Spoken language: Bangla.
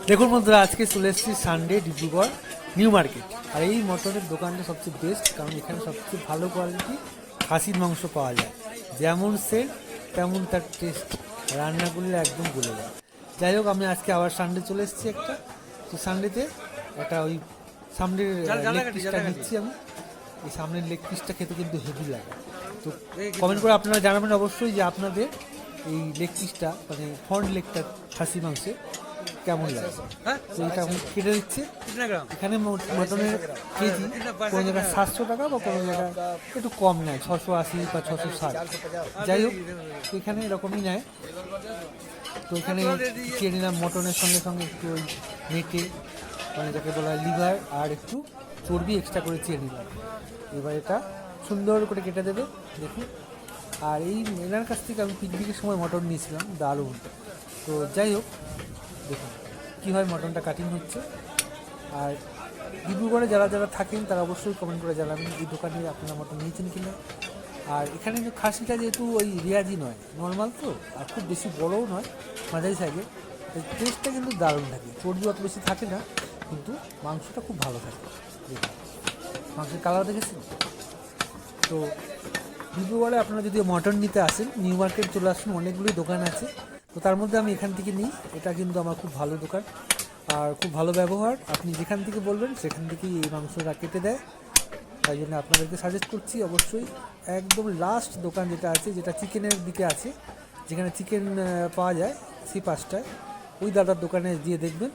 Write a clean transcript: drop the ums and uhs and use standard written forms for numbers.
দেখুন বন্ধুরা, আজকে চলে এসেছি সানডে ডিব্রুগড় নিউ মার্কেট। আর এই মটনের দোকানটা সবচেয়ে বেস্ট, কারণ এখানে সবচেয়ে ভালো কোয়ালিটি খাসির মাংস পাওয়া যায়। যেমন সেল তেমন তার টেস্ট, রান্না করলে একদম গলে যায়। যাই হোক, আমি আজকে আবার সানডে চলে এসেছি একটা, তো সানডেতে একটা ওই সামনের লেগ পিসটা নিচ্ছি আমি। এই সামনের লেগ পিসটা খেতে কিন্তু হেভি লাগে। তো কমেন্ট করে আপনারা জানাবেন অবশ্যই যে আপনাদের এই লেগ পিসটা মানে ফ্রন্ট লেগটা খাসি মাংসে কেমন লাগে। তো এটা আমি কেটে দিচ্ছি। এখানে মটনের কেজি কোনো জায়গায় 700 টাকা বা কোনো জায়গায় একটু কম নেয়, 680 বা 660। যাই হোক, এখানে এরকমই নেয়। তো এখানে চেয়ে নিলাম মটনের সঙ্গে সঙ্গে একটু ওই মেটে মানে যাকে বলা হয় লিভার আর একটু চর্বি এক্সট্রা করে চেয়ে নিলাম। এবার এটা সুন্দর করে কেটে দেবে, দেখুন। আর এই এনার কাছ থেকে আমি পিকনিকের সময় মটন নিয়েছিলাম, দারুণ। তো যাই হোক, দেখুন কীভাবে মটনটা কাটিং হচ্ছে। আর ডিব্রুগড়ে যারা যারা থাকেন তারা অবশ্যই কমেন্ট করে জানাবেন এই দোকানে আপনারা মটন নিয়েছেন কিনা। আর এখানে খাসিটা যেহেতু ওই রেয়াজি নয়, নর্মাল তো, আর খুব বেশি বড়ও নয়, মাঝারি সাইজের, টেস্টটা কিন্তু দারুণ থাকে। চর্বি অত বেশি থাকে না, কিন্তু মাংসটা খুব ভালো থাকে। দেখুন মাংসের কালার দেখেছেন। তো ডিব্রুগড়ে আপনারা যদি মটন নিতে আসেন, নিউ মার্কেট চলে আসুন, অনেকগুলোই দোকান আছে। তো তার মধ্যে আমি এখান থেকে নিই। এটা কিন্তু আমার খুব ভালো দোকান আর খুব ভালো ব্যবহার। আপনি যেখান থেকে বলবেন সেখান থেকেই এই মাংসটা কেটে দেয়। তাই জন্য আপনাদেরকে সাজেস্ট করছি অবশ্যই একদম লাস্ট দোকান যেটা আছে, যেটা চিকেনের দিকে আছে, যেখানে চিকেন পাওয়া যায় সেই পাশটায়, ওই দাদার দোকানে গিয়ে দেখবেন